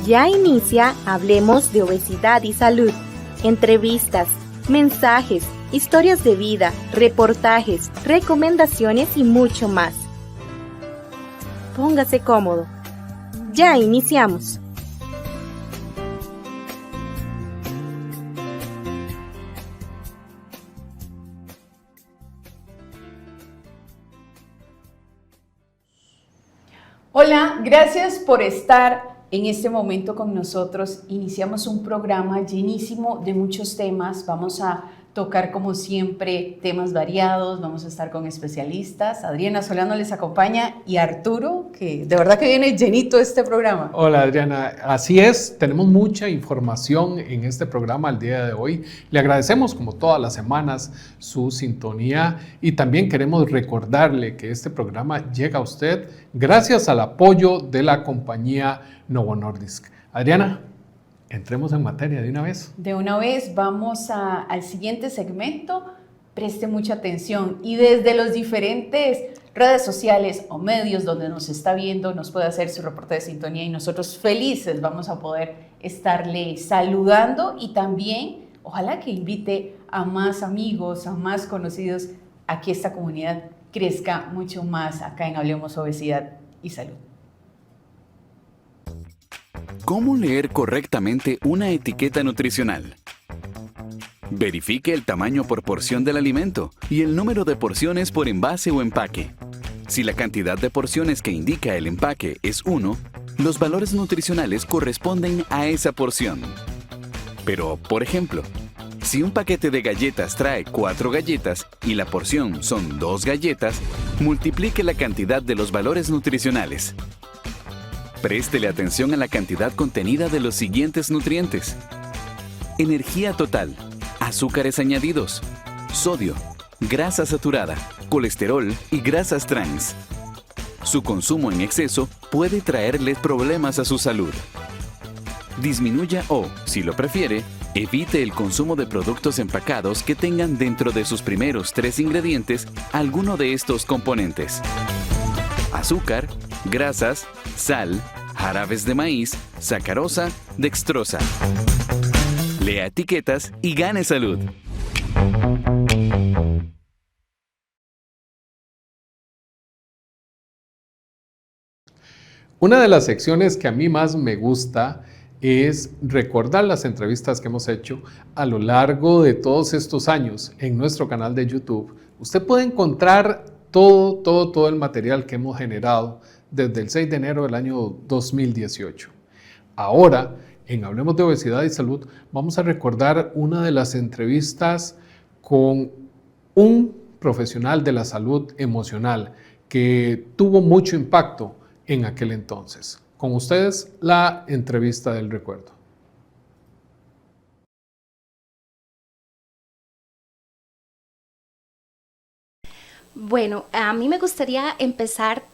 Ya inicia Hablemos de Obesidad y Salud. Entrevistas, mensajes, historias de vida, reportajes, recomendaciones y mucho más. Póngase cómodo. Ya iniciamos. Hola, gracias por estar en este momento con nosotros. Iniciamos un programa llenísimo de muchos temas. Vamos a tocar, como siempre, temas variados. Vamos a estar con especialistas. Adriana Solano les acompaña y Arturo, que de verdad que viene llenito este programa. Hola Adriana, así es, tenemos mucha información en este programa el día de hoy. Le agradecemos como todas las semanas su sintonía y también queremos recordarle que este programa llega a usted gracias al apoyo de la compañía Novo Nordisk. Adriana, entremos en materia de una vez. De una vez vamos al siguiente segmento. Preste mucha atención y desde los diferentes redes sociales o medios donde nos está viendo nos puede hacer su reporte de sintonía y nosotros felices vamos a poder estarle saludando y también ojalá que invite a más amigos, a más conocidos a que esta comunidad crezca mucho más acá en Hablemos Obesidad y Salud. ¿Cómo leer correctamente una etiqueta nutricional? Verifique el tamaño por porción del alimento y el número de porciones por envase o empaque. Si la cantidad de porciones que indica el empaque es 1, los valores nutricionales corresponden a esa porción. Pero, por ejemplo, si un paquete de galletas trae 4 galletas y la porción son 2 galletas, multiplique la cantidad de los valores nutricionales. Préstele atención a la cantidad contenida de los siguientes nutrientes: energía total, azúcares añadidos, sodio, grasa saturada, colesterol y grasas trans. Su consumo en exceso puede traerle problemas a su salud. Disminuya o, si lo prefiere, evite el consumo de productos empacados que tengan dentro de sus primeros 3 ingredientes alguno de estos componentes: azúcar, grasas, sal, jarabes de maíz, sacarosa, dextrosa. Lea etiquetas y gane salud. Una de las secciones que a mí más me gusta es recordar las entrevistas que hemos hecho a lo largo de todos estos años en nuestro canal de YouTube. Usted puede encontrar todo el material que hemos generado desde el 6 de enero del año 2018. Ahora, en Hablemos de Obesidad y Salud, vamos a recordar una de las entrevistas con un profesional de la salud emocional que tuvo mucho impacto en aquel entonces. Con ustedes, la entrevista del recuerdo. Bueno, a mí me gustaría empezar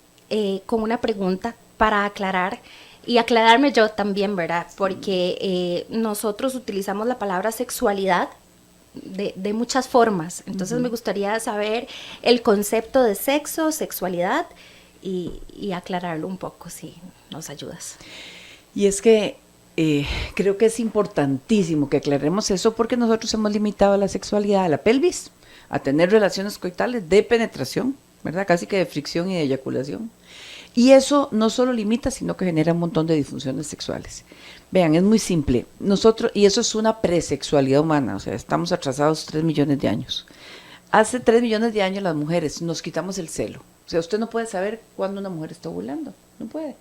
con una pregunta para aclarar y aclararme yo también, ¿verdad? Porque nosotros utilizamos la palabra sexualidad de muchas formas. Entonces me gustaría saber el concepto de sexo, sexualidad y aclararlo un poco, si nos ayudas. Y es que creo que es importantísimo que aclaremos eso porque nosotros hemos limitado la sexualidad a la pelvis, a tener relaciones coitales de penetración, ¿verdad? Casi que de fricción y de eyaculación. Y eso no solo limita, sino que genera un montón de disfunciones sexuales. Vean, es muy simple. Nosotros, y eso es una presexualidad humana, o sea, estamos atrasados 3 millones de años. Hace 3 millones de años las mujeres nos quitamos el celo. O sea, usted no puede saber cuándo una mujer está ovulando, no puede,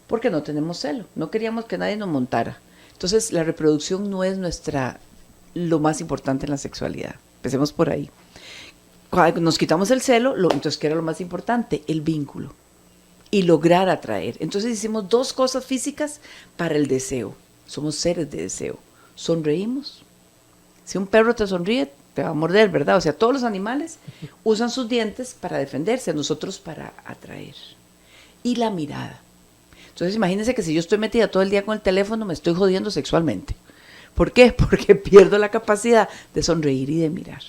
porque no tenemos celo, no queríamos que nadie nos montara. Entonces, la reproducción no es lo más importante en la sexualidad. Empecemos por ahí. Cuando nos quitamos el celo, entonces, ¿qué era lo más importante? El vínculo y lograr atraer. Entonces hicimos 2 cosas físicas para el deseo. Somos seres de deseo. Sonreímos. Si un perro te sonríe, te va a morder, ¿verdad? O sea, todos los animales usan sus dientes para defenderse, nosotros para atraer. Y la mirada. Entonces imagínense que si yo estoy metida todo el día con el teléfono, me estoy jodiendo sexualmente. ¿Por qué? Porque pierdo la capacidad de sonreír y de mirar.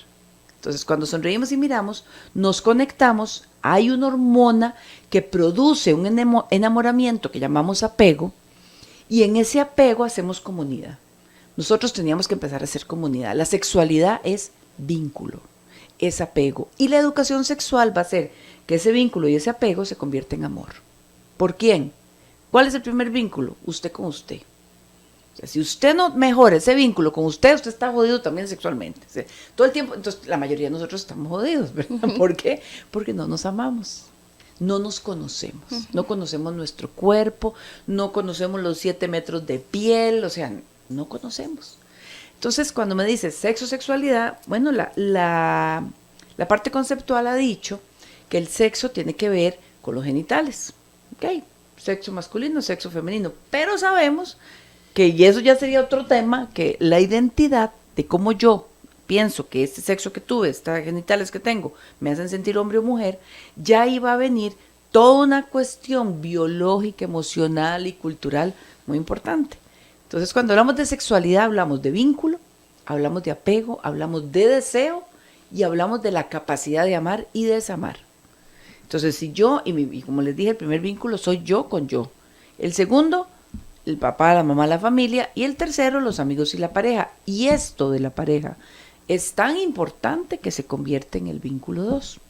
Entonces, cuando sonreímos y miramos, nos conectamos, hay una hormona que produce un enamoramiento que llamamos apego, Y en ese apego hacemos comunidad. Nosotros teníamos que empezar a hacer comunidad. La sexualidad es vínculo, es apego. Y la educación sexual va a hacer que ese vínculo y ese apego se convierta en amor. ¿Por quién? ¿Cuál es el primer vínculo? Usted con usted. O sea, si usted no mejora ese vínculo con usted, usted está jodido también sexualmente. O sea, todo el tiempo, entonces la mayoría de nosotros estamos jodidos, ¿verdad? ¿Por qué? Porque no nos amamos, no nos conocemos, no conocemos nuestro cuerpo, no conocemos los 7 metros de piel, o sea, no conocemos. Entonces, cuando me dice sexo, sexualidad, bueno, la parte conceptual ha dicho que el sexo tiene que ver con los genitales, ¿ok? Sexo masculino, sexo femenino, pero sabemos que, y eso ya sería otro tema, que la identidad de cómo yo pienso que este sexo que tuve, estas genitales que tengo, me hacen sentir hombre o mujer, ya iba a venir toda una cuestión biológica, emocional y cultural muy importante. Entonces, cuando hablamos de sexualidad, hablamos de vínculo, hablamos de apego, hablamos de deseo y hablamos de la capacidad de amar y desamar. Entonces, si yo, y como les dije, el primer vínculo soy yo con yo. El segundo, el papá, la mamá, la familia. Y el tercero, los amigos y la pareja. Y esto de la pareja es tan importante que se convierte en el vínculo 2.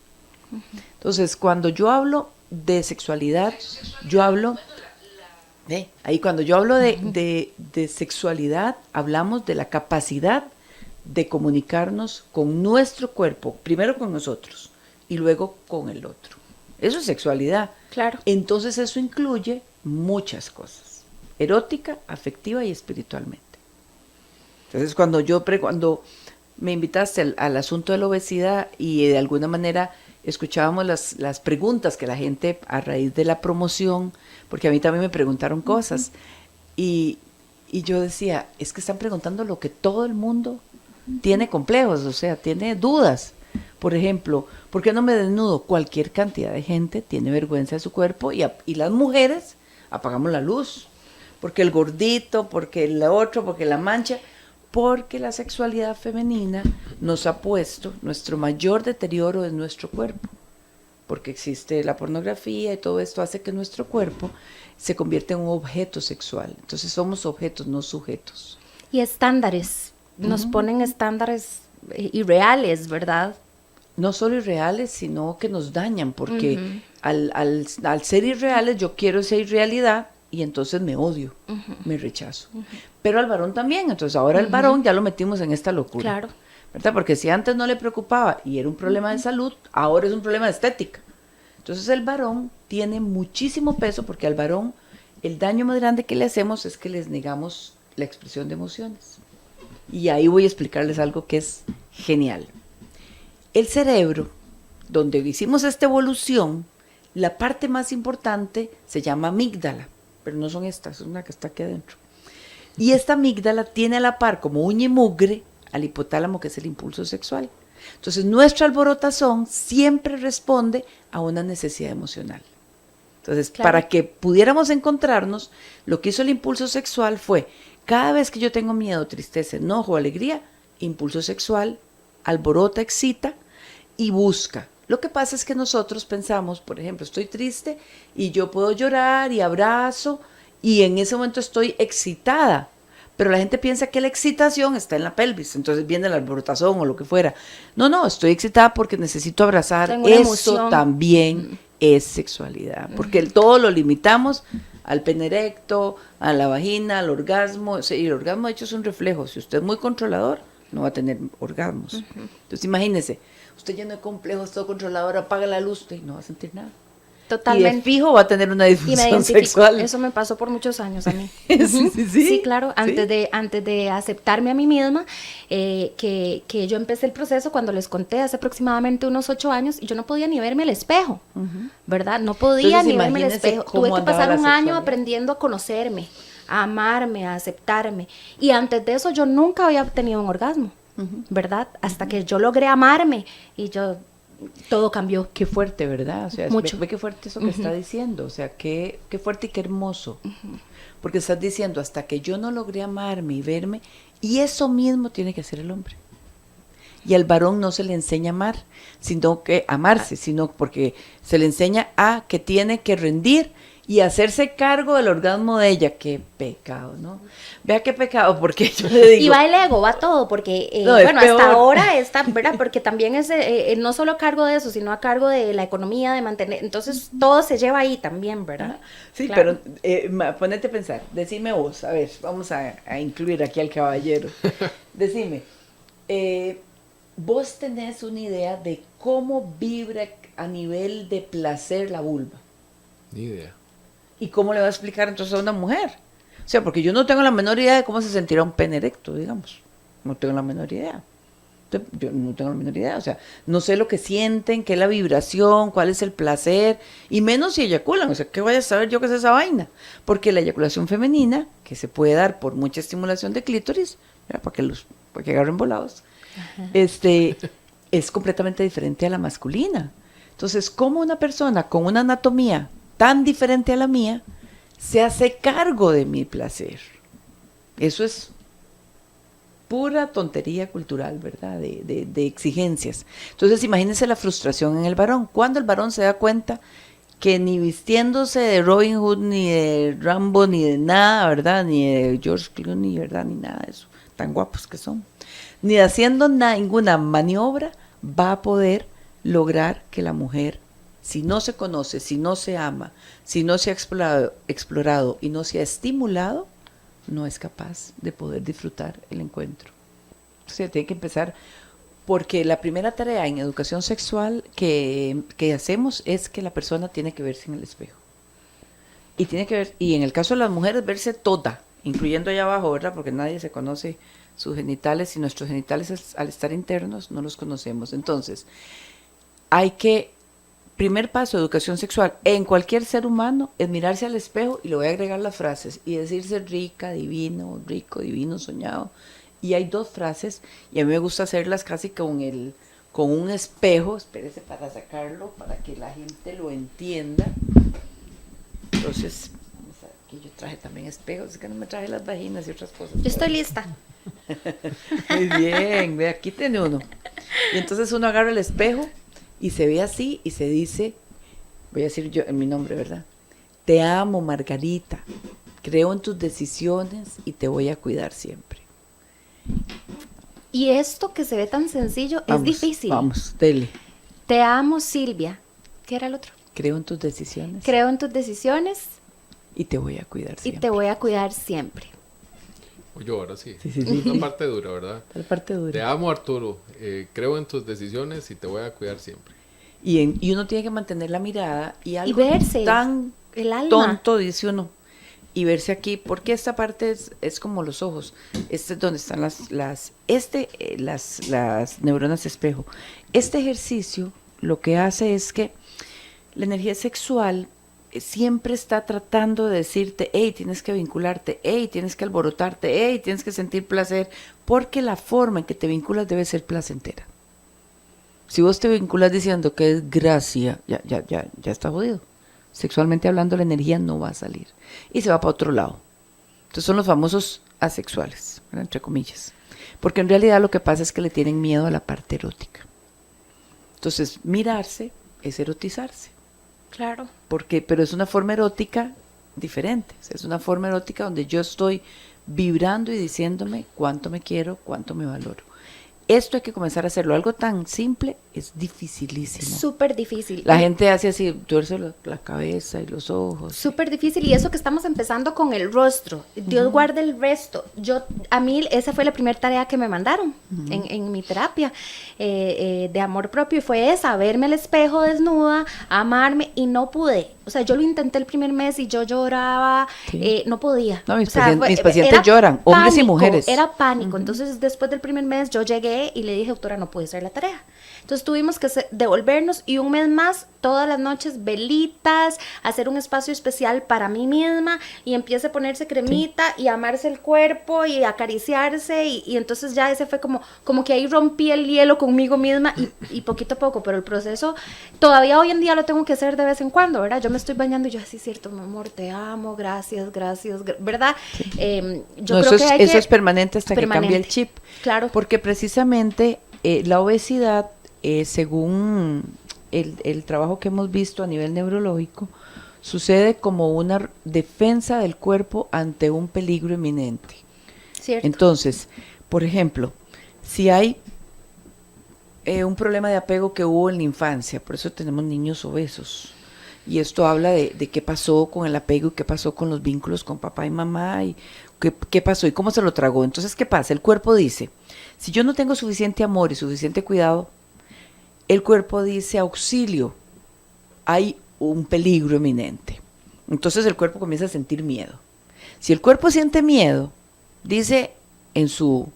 Entonces, cuando yo hablo de sexualidad, yo hablo... ahí cuando yo hablo de sexualidad, hablamos de la capacidad de comunicarnos con nuestro cuerpo, primero con nosotros y luego con el otro. Eso es sexualidad. Claro. Entonces eso incluye muchas cosas, erótica, afectiva y espiritualmente. Entonces cuando me invitaste al asunto de la obesidad y de alguna manera escuchábamos las preguntas que la gente a raíz de la promoción, porque a mí también me preguntaron cosas, y yo decía, es que están preguntando lo que todo el mundo tiene complejos, o sea, tiene dudas. Por ejemplo, ¿por qué no me desnudo? Cualquier cantidad de gente tiene vergüenza de su cuerpo y las mujeres apagamos la luz, porque el gordito, porque el otro, porque la mancha, porque la sexualidad femenina nos ha puesto, nuestro mayor deterioro es nuestro cuerpo, porque existe la pornografía y todo esto hace que nuestro cuerpo se convierta en un objeto sexual. Entonces somos objetos, no sujetos. Y estándares, nos ponen estándares irreales, ¿verdad? No solo irreales, sino que nos dañan, porque al ser irreales yo quiero esa irrealidad y entonces me odio, me rechazo. Pero al varón también, entonces ahora el varón ya lo metimos en esta locura. Claro. ¿Verdad? Porque si antes no le preocupaba y era un problema de salud, ahora es un problema de estética. Entonces el varón tiene muchísimo peso porque al varón el daño más grande que le hacemos es que les negamos la expresión de emociones. Y ahí voy a explicarles algo que es genial. El cerebro, donde hicimos esta evolución, la parte más importante se llama amígdala, pero no son estas, es una que está aquí adentro. Y esta amígdala tiene a la par como uña y mugre al hipotálamo, que es el impulso sexual. Entonces, nuestro alborotazón siempre responde a una necesidad emocional. Entonces, claro, para que pudiéramos encontrarnos, lo que hizo el impulso sexual fue, cada vez que yo tengo miedo, tristeza, enojo o alegría, impulso sexual, alborota, excita y busca. Lo que pasa es que nosotros pensamos, por ejemplo, estoy triste y yo puedo llorar y abrazo y en ese momento estoy excitada. Pero la gente piensa que la excitación está en la pelvis, entonces viene el alborotazón o lo que fuera. No, estoy excitada porque necesito abrazar. Eso emoción también es sexualidad, porque todo lo limitamos al pene erecto, a la vagina, al orgasmo. Y el orgasmo, de hecho, es un reflejo. Si usted es muy controlador, no va a tener orgasmos. Entonces, imagínese, usted lleno de complejos, todo controlador, apaga la luz, usted no va a sentir nada. Totalmente. Y de fijo va a tener una disfunción sexual. Eso me pasó por muchos años a mí. Sí. Sí, claro. Antes de aceptarme a mí misma, que yo empecé el proceso cuando les conté hace aproximadamente unos 8 años y yo no podía ni verme al espejo, ¿verdad? No podía ni verme al espejo. Tuve que pasar un año aprendiendo a conocerme, a amarme, a aceptarme. Y antes de eso yo nunca había tenido un orgasmo, ¿verdad? Hasta que yo logré amarme y todo cambió. Qué fuerte, ¿verdad? O sea, mucho. Ve qué fuerte eso que está diciendo. O sea, qué fuerte y qué hermoso. Porque estás diciendo, hasta que yo no logré amarme y verme, y eso mismo tiene que hacer el hombre. Y al varón no se le enseña a amar, sino que amarse, sino porque se le enseña a que tiene que rendir y hacerse cargo del orgasmo de ella. Qué pecado, ¿no? Vea qué pecado, porque yo le digo... Y va el ego, va todo, porque, No, es bueno, peor. hasta ahora está, ¿verdad? Porque también es no solo a cargo de eso, sino a cargo de la economía, de mantener, entonces todo se lleva ahí también, ¿verdad? Sí, Claro. pero ponete a pensar, decime vos, a ver, vamos a incluir aquí al caballero. Decime, vos tenés una idea de cómo vibra a nivel de placer la vulva. Ni idea. ¿Y cómo le va a explicar entonces a una mujer? O sea, porque yo no tengo la menor idea de cómo se sentirá un pene erecto, digamos. No tengo la menor idea. Yo no tengo la menor idea. O sea, no sé lo que sienten, qué es la vibración, cuál es el placer, y menos si eyaculan. O sea, ¿qué voy a saber yo qué es esa vaina? Porque la eyaculación femenina, que se puede dar por mucha estimulación de clítoris, ¿verdad? Para que agarren volados, es completamente diferente a la masculina. Entonces, ¿cómo una persona con una anatomía tan diferente a la mía se hace cargo de mi placer? Eso es pura tontería cultural, ¿verdad? De exigencias. Entonces, imagínense la frustración en el varón. Cuando el varón se da cuenta que ni vistiéndose de Robin Hood, ni de Rambo, ni de nada, ¿verdad? Ni de George Clooney, ¿verdad? Ni nada de eso, tan guapos que son. Ni haciendo ninguna maniobra va a poder lograr que la mujer, si no se conoce, si no se ama, si no se ha explorado y no se ha estimulado, no es capaz de poder disfrutar el encuentro. O sea, tiene que empezar, porque la primera tarea en educación sexual que hacemos es que la persona tiene que verse en el espejo. Y tiene que ver, y en el caso de las mujeres, verse toda, incluyendo allá abajo, ¿verdad? Porque nadie se conoce sus genitales, y nuestros genitales al estar internos no los conocemos. Entonces, primer paso de educación sexual en cualquier ser humano es mirarse al espejo, y le voy a agregar las frases, y decirse rica, divino, rico, divino, soñado. Y hay 2 frases, y a mí me gusta hacerlas casi con un espejo. Espérese para sacarlo, para que la gente lo entienda. Entonces, vamos a ver, aquí yo traje también espejos, es que no me traje las vaginas y otras cosas. Yo estoy lista. Muy bien, ve, aquí tiene uno. Y entonces uno agarra el espejo y se ve así y se dice, voy a decir yo en mi nombre, ¿verdad? Te amo, Margarita, creo en tus decisiones y te voy a cuidar siempre. Y esto que se ve tan sencillo Vamos, es difícil. Vamos, dele. Te amo, Silvia. ¿Qué era el otro? Creo en tus decisiones Creo en tus decisiones y te voy a cuidar y siempre. te voy a cuidar siempre. Oye, ahora sí. Sí, sí, sí. Una parte dura, ¿verdad? La parte Te dura. amo, Arturo. Creo en tus decisiones y te voy a cuidar siempre. Y uno tiene que mantener la mirada y algo verse, tan el alma. tonto, dice uno, y verse aquí, porque esta parte es como los ojos. Este es donde están las neuronas espejo. Este ejercicio lo que hace es que la energía sexual siempre está tratando de decirte, hey, tienes que vincularte, hey, tienes que alborotarte, hey, tienes que sentir placer, porque la forma en que te vinculas debe ser placentera. Si vos te vinculas diciendo que es gracia, ya está jodido. Sexualmente hablando, la energía no va a salir y se va para otro lado. Entonces son los famosos asexuales, ¿verdad? Entre comillas. Porque en realidad lo que pasa es que le tienen miedo a la parte erótica. Entonces, mirarse es erotizarse. Claro. Pero es una forma erótica diferente. O sea, es una forma erótica donde yo estoy vibrando y diciéndome cuánto me quiero, cuánto me valoro. Esto hay que comenzar a hacerlo. Algo tan simple es dificilísimo. Súper difícil. La gente hace así, tuerce la cabeza y los ojos. Súper difícil, y eso que estamos empezando con el rostro, Dios guarde el resto. A mí esa fue la primera tarea que me mandaron en mi terapia de amor propio, y fue esa, verme al espejo desnuda, amarme, y no pude. O sea, yo lo intenté el primer mes y yo lloraba, Sí. No podía. No, mis O sea, pacientes era lloran, hombres y pánico, mujeres. Era pánico. Entonces, después del primer mes, yo llegué y le dije, doctora, no pude hacer la tarea. Entonces tuvimos que devolvernos, y un mes más, todas las noches, velitas, hacer un espacio especial para mí misma, y empiece a ponerse cremita, y amarse el cuerpo y acariciarse, y entonces ya ese fue como que ahí rompí el hielo conmigo misma, y poquito a poco, pero el proceso todavía hoy en día lo tengo que hacer de vez en cuando, ¿verdad? Yo me estoy bañando y yo, así, cierto, mi amor, te amo, gracias, ¿verdad? Yo creo que eso es permanente hasta que cambie el chip. Claro. Porque precisamente la obesidad, según el trabajo que hemos visto a nivel neurológico, sucede como una defensa del cuerpo ante un peligro inminente. Cierto. Entonces, por ejemplo, si hay un problema de apego que hubo en la infancia, por eso tenemos niños obesos, y esto habla de qué pasó con el apego y qué pasó con los vínculos con papá y mamá, y qué pasó y cómo se lo tragó. Entonces, ¿qué pasa? El cuerpo dice, si yo no tengo suficiente amor y suficiente cuidado, el cuerpo dice, auxilio, hay un peligro inminente. Entonces el cuerpo comienza a sentir miedo. Si el cuerpo siente miedo, dice en su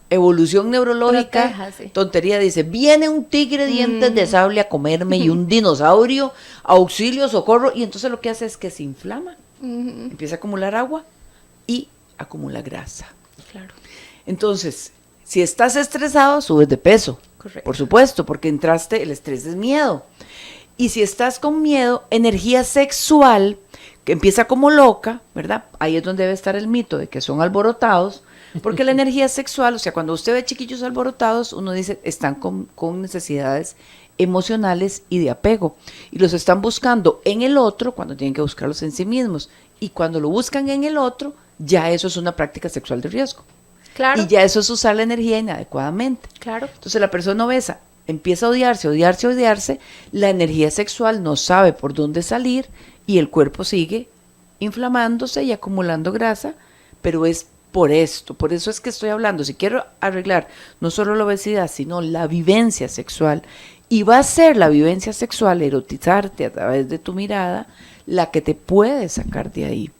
evolución neurológica, Proteja, sí. tontería, dice, viene un tigre dientes de sable a comerme y un dinosaurio, auxilio, socorro, y entonces lo que hace es que se inflama, empieza a acumular agua y acumula grasa. Claro. Entonces, si estás estresado, subes de peso, Correcto. por supuesto, porque entraste, el estrés es miedo. Y si estás con miedo, energía sexual, que empieza como loca, ¿verdad? Ahí es donde debe estar el mito de que son alborotados, porque la energía sexual, o sea, cuando usted ve chiquillos alborotados, uno dice, están con necesidades emocionales y de apego, y los están buscando en el otro cuando tienen que buscarlos en sí mismos, y cuando lo buscan en el otro, ya eso es una práctica sexual de riesgo. Claro. Y ya eso es usar la energía inadecuadamente. Claro. Entonces la persona obesa empieza a odiarse, la energía sexual no sabe por dónde salir y el cuerpo sigue inflamándose y acumulando grasa, pero es por eso es que estoy hablando, si quiero arreglar no solo la obesidad, sino la vivencia sexual, y va a ser la vivencia sexual, erotizarte a través de tu mirada, la que te puede sacar de ahí.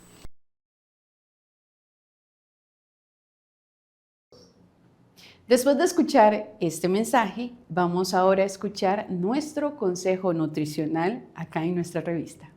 Después de escuchar este mensaje, vamos ahora a escuchar nuestro consejo nutricional acá en nuestra revista.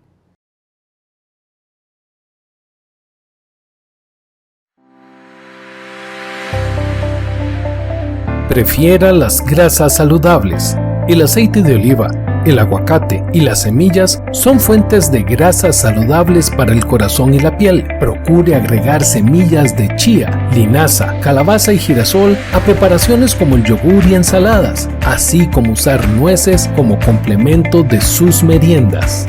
Prefiera las grasas saludables. El aceite de oliva, el aguacate y las semillas son fuentes de grasas saludables para el corazón y la piel. Procure agregar semillas de chía, linaza, calabaza y girasol a preparaciones como el yogur y ensaladas, así como usar nueces como complemento de sus meriendas.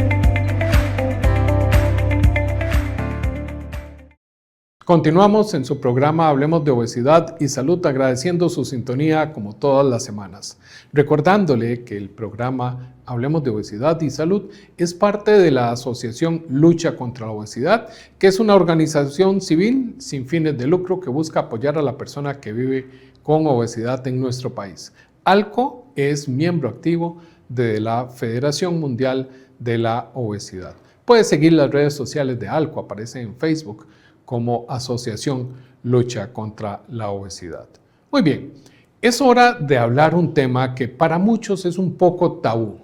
Continuamos en su programa Hablemos de Obesidad y Salud, agradeciendo su sintonía como todas las semanas. Recordándole que el programa Hablemos de Obesidad y Salud es parte de la Asociación Lucha contra la Obesidad, que es una organización civil sin fines de lucro que busca apoyar a la persona que vive con obesidad en nuestro país. ALCO es miembro activo de la Federación Mundial de la Obesidad. Puede seguir las redes sociales de ALCO, aparece en Facebook como Asociación Lucha contra la Obesidad. Muy bien, es hora de hablar un tema que para muchos es un poco tabú.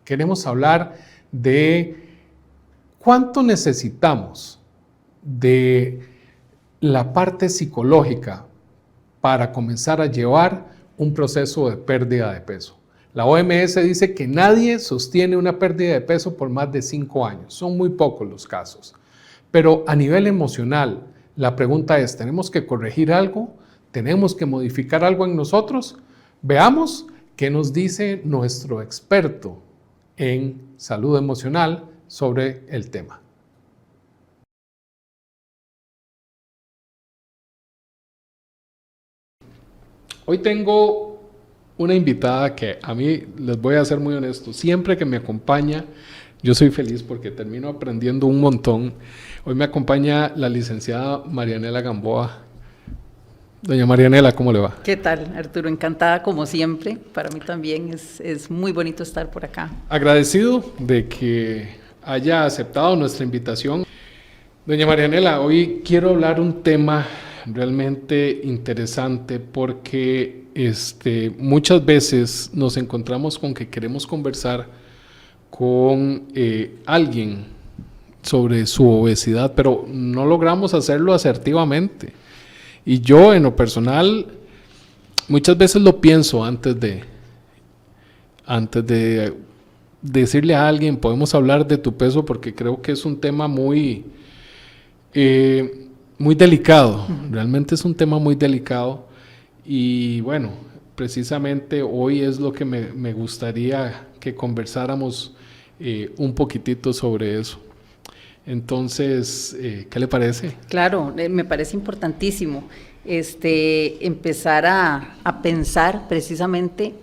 Queremos hablar de cuánto necesitamos de la parte psicológica para comenzar a llevar un proceso de pérdida de peso. La OMS dice que nadie sostiene una pérdida de peso por más de 5 años. Son muy pocos los casos. Pero a nivel emocional, la pregunta es, ¿tenemos que corregir algo? ¿Tenemos que modificar algo en nosotros? Veamos qué nos dice nuestro experto en salud emocional sobre el tema. Hoy tengo una invitada que a mí, les voy a ser muy honesto, siempre que me acompaña, yo soy feliz porque termino aprendiendo un montón. Hoy me acompaña la licenciada Marianela Gamboa. Doña Marianela, ¿cómo le va? ¿Qué tal, Arturo? Encantada como siempre. Para mí también es muy bonito estar por acá. Agradecido de que haya aceptado nuestra invitación. Doña Marianela, hoy quiero hablar un tema realmente interesante porque muchas veces nos encontramos con que queremos conversar con alguien sobre su obesidad, pero no logramos hacerlo asertivamente. Y yo, en lo personal, muchas veces lo pienso antes de decirle a alguien, podemos hablar de tu peso, porque creo que es un tema muy delicado. Realmente es un tema muy delicado. Y bueno, precisamente hoy es lo que me gustaría que conversáramos un poquitito sobre eso. Entonces, ¿qué le parece? Claro, me parece importantísimo empezar a pensar precisamente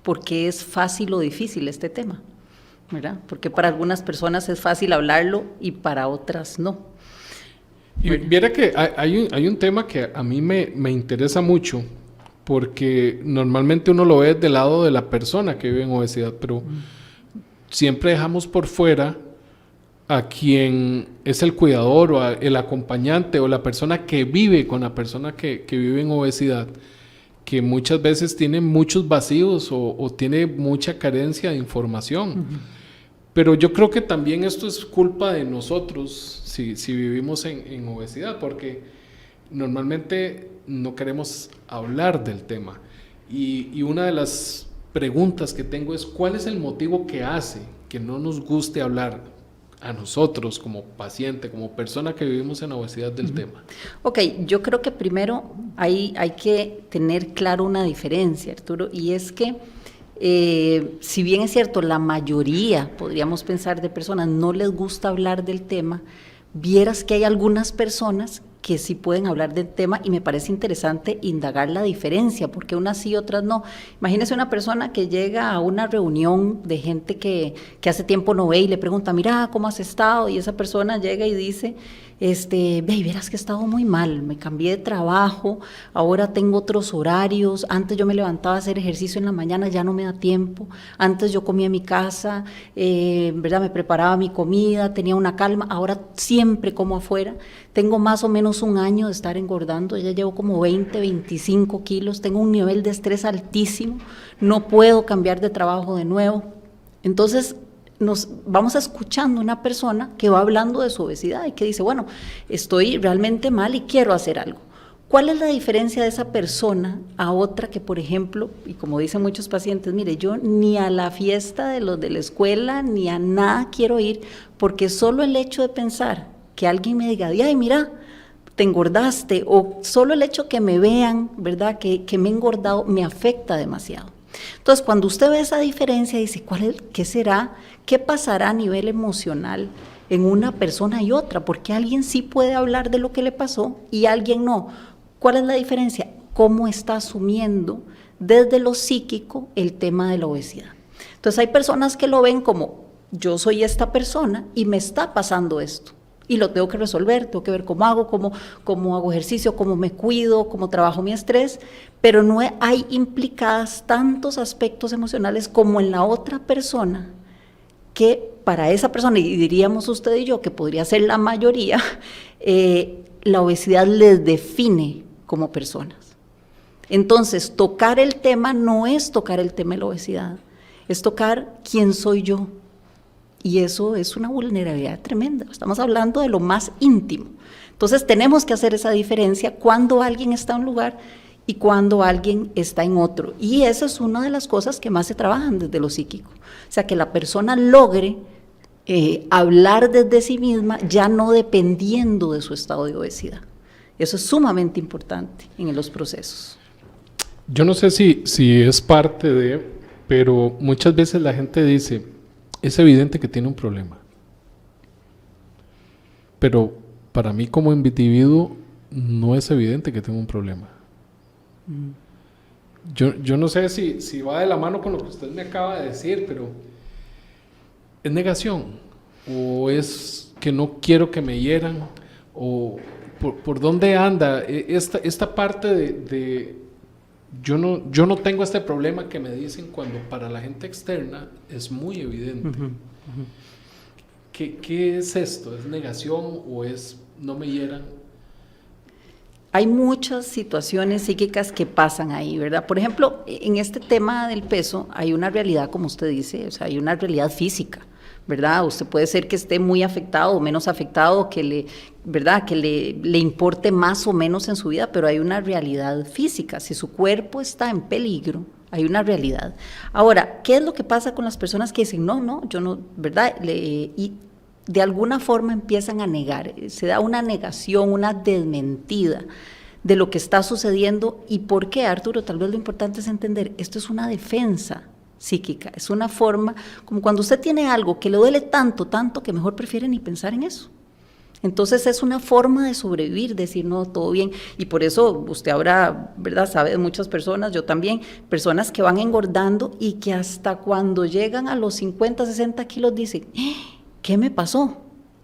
por qué es fácil o difícil este tema, ¿verdad? Porque para algunas personas es fácil hablarlo y para otras no. Y viera que hay un tema que a mí me interesa mucho, porque normalmente uno lo ve del lado de la persona que vive en obesidad, pero siempre dejamos por fuera a quien es el cuidador o el acompañante o la persona que vive con la persona que vive en obesidad, que muchas veces tiene muchos vacíos o tiene mucha carencia de información. Pero yo creo que también esto es culpa de nosotros si vivimos en obesidad, porque normalmente no queremos hablar del tema. Y una de las preguntas que tengo es, ¿cuál es el motivo que hace que no nos guste hablar a nosotros como paciente, como persona que vivimos en obesidad del tema? Ok, yo creo que primero hay que tener claro una diferencia, Arturo, y es que si bien es cierto, la mayoría, podríamos pensar, de personas no les gusta hablar del tema, vieras que hay algunas personas que sí pueden hablar del tema y me parece interesante indagar la diferencia, porque unas sí, otras no. Imagínese una persona que llega a una reunión de gente que hace tiempo no ve y le pregunta, mira, ¿cómo has estado? Y esa persona llega y dice, ve, vieras que he estado muy mal, me cambié de trabajo, ahora tengo otros horarios, antes yo me levantaba a hacer ejercicio en la mañana, ya no me da tiempo, antes yo comía en mi casa, ¿verdad? Me preparaba mi comida, tenía una calma, ahora siempre como afuera, tengo más o menos un año de estar engordando, ya llevo como 20, 25 kilos, tengo un nivel de estrés altísimo, no puedo cambiar de trabajo de nuevo. Entonces, nos vamos escuchando una persona que va hablando de su obesidad y que dice, bueno, estoy realmente mal y quiero hacer algo. ¿Cuál es la diferencia de esa persona a otra que, por ejemplo, y como dicen muchos pacientes, mire, yo ni a la fiesta de los de la escuela, ni a nada quiero ir, porque solo el hecho de pensar que alguien me diga, ay, mira, te engordaste, o solo el hecho que me vean, ¿verdad?, que me he engordado, me afecta demasiado. Entonces, cuando usted ve esa diferencia, dice, ¿qué será? ¿Qué pasará a nivel emocional en una persona y otra? Porque alguien sí puede hablar de lo que le pasó y alguien no. ¿Cuál es la diferencia? ¿Cómo está asumiendo desde lo psíquico el tema de la obesidad? Entonces, hay personas que lo ven como, yo soy esta persona y me está pasando esto. Y lo tengo que resolver, tengo que ver cómo hago ejercicio, cómo me cuido, cómo trabajo mi estrés, pero no hay implicadas tantos aspectos emocionales como en la otra persona, que para esa persona, y diríamos usted y yo, que podría ser la mayoría, la obesidad les define como personas. Entonces, tocar el tema no es tocar el tema de la obesidad, es tocar quién soy yo. Y eso es una vulnerabilidad tremenda, estamos hablando de lo más íntimo. Entonces tenemos que hacer esa diferencia cuando alguien está en un lugar y cuando alguien está en otro. Y esa es una de las cosas que más se trabajan desde lo psíquico. O sea, que la persona logre hablar desde sí misma, ya no dependiendo de su estado de obesidad. Eso es sumamente importante en los procesos. Yo no sé si es parte de, pero muchas veces la gente dice, es evidente que tiene un problema. Pero para mí como individuo no es evidente que tengo un problema. Yo no sé si va de la mano con lo que usted me acaba de decir, pero ¿es negación? ¿O es que no quiero que me hieran? ¿O por dónde anda esta parte de yo no tengo este problema que me dicen cuando para la gente externa es muy evidente? ¿Qué es esto? ¿Es negación o es no me hieran? Hay muchas situaciones psíquicas que pasan ahí, ¿verdad? Por ejemplo, en este tema del peso hay una realidad, como usted dice, o sea, hay una realidad física, ¿verdad? Usted puede ser que esté muy afectado o menos afectado, ¿verdad? Que le importe más o menos en su vida, pero hay una realidad física. Si su cuerpo está en peligro, hay una realidad. Ahora, ¿qué es lo que pasa con las personas que dicen, no, yo no, ¿verdad? Y de alguna forma empiezan a negar, se da una negación, una desmentida de lo que está sucediendo. ¿Y por qué, Arturo? Tal vez lo importante es entender, esto es una defensa psíquica, es una forma, como cuando usted tiene algo que le duele tanto, que mejor prefiere ni pensar en eso. Entonces es una forma de sobrevivir, decir, no, todo bien, y por eso usted ahora, ¿verdad?, sabe de muchas personas, yo también, personas que van engordando y que hasta cuando llegan a los 50, 60 kilos dicen, ¿qué me pasó?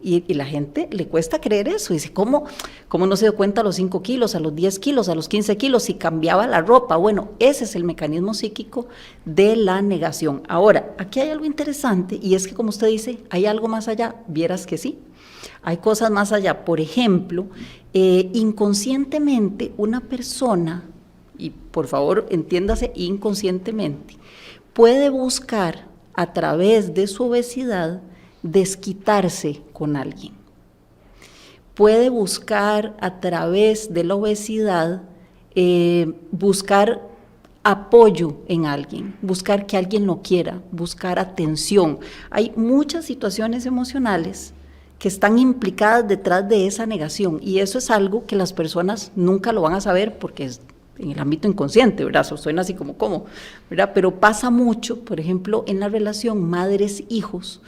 Y la gente le cuesta creer eso, dice, ¿cómo no se dio cuenta a los 5 kilos, a los 10 kilos, a los 15 kilos, si cambiaba la ropa? Bueno, ese es el mecanismo psíquico de la negación. Ahora, aquí hay algo interesante, y es que como usted dice, ¿hay algo más allá? Vieras que sí. Hay cosas más allá. Por ejemplo, inconscientemente una persona, y por favor entiéndase inconscientemente, puede buscar a través de su obesidad desquitarse con alguien. Puede buscar a través de la obesidad buscar apoyo en alguien, buscar que alguien lo quiera, buscar atención. Hay muchas situaciones emocionales que están implicadas detrás de esa negación, y eso es algo que las personas nunca lo van a saber porque es en el ámbito inconsciente, ¿verdad? Eso suena así como, ¿verdad? Pero pasa mucho, por ejemplo, en la relación madres-hijos,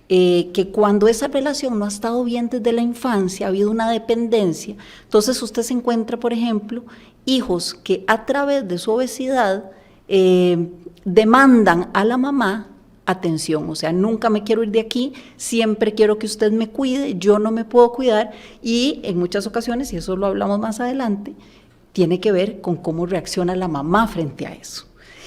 que cuando esa relación no ha estado bien desde la infancia, ha habido una dependencia, entonces usted se encuentra, por ejemplo, hijos que a través de su obesidad demandan a la mamá atención, o sea, nunca me quiero ir de aquí, siempre quiero que usted me cuide, yo no me puedo cuidar, y en muchas ocasiones, y eso lo hablamos más adelante, tiene que ver con cómo reacciona la mamá frente a eso.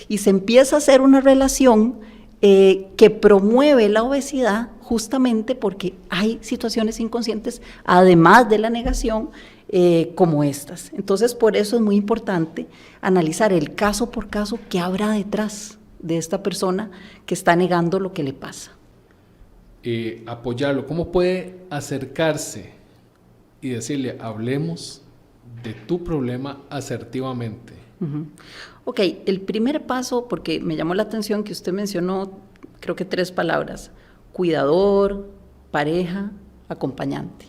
Y se empieza a hacer una relación que promueve la obesidad justamente porque hay situaciones inconscientes, además de la negación, como estas. Entonces, por eso es muy importante analizar el caso por caso qué habrá detrás de esta persona que está negando lo que le pasa. Apoyarlo, ¿cómo puede acercarse y decirle, hablemos de tu problema asertivamente? Uh-huh. Ok, el primer paso, porque me llamó la atención que usted mencionó, creo que 3 palabras, cuidador, pareja, acompañante.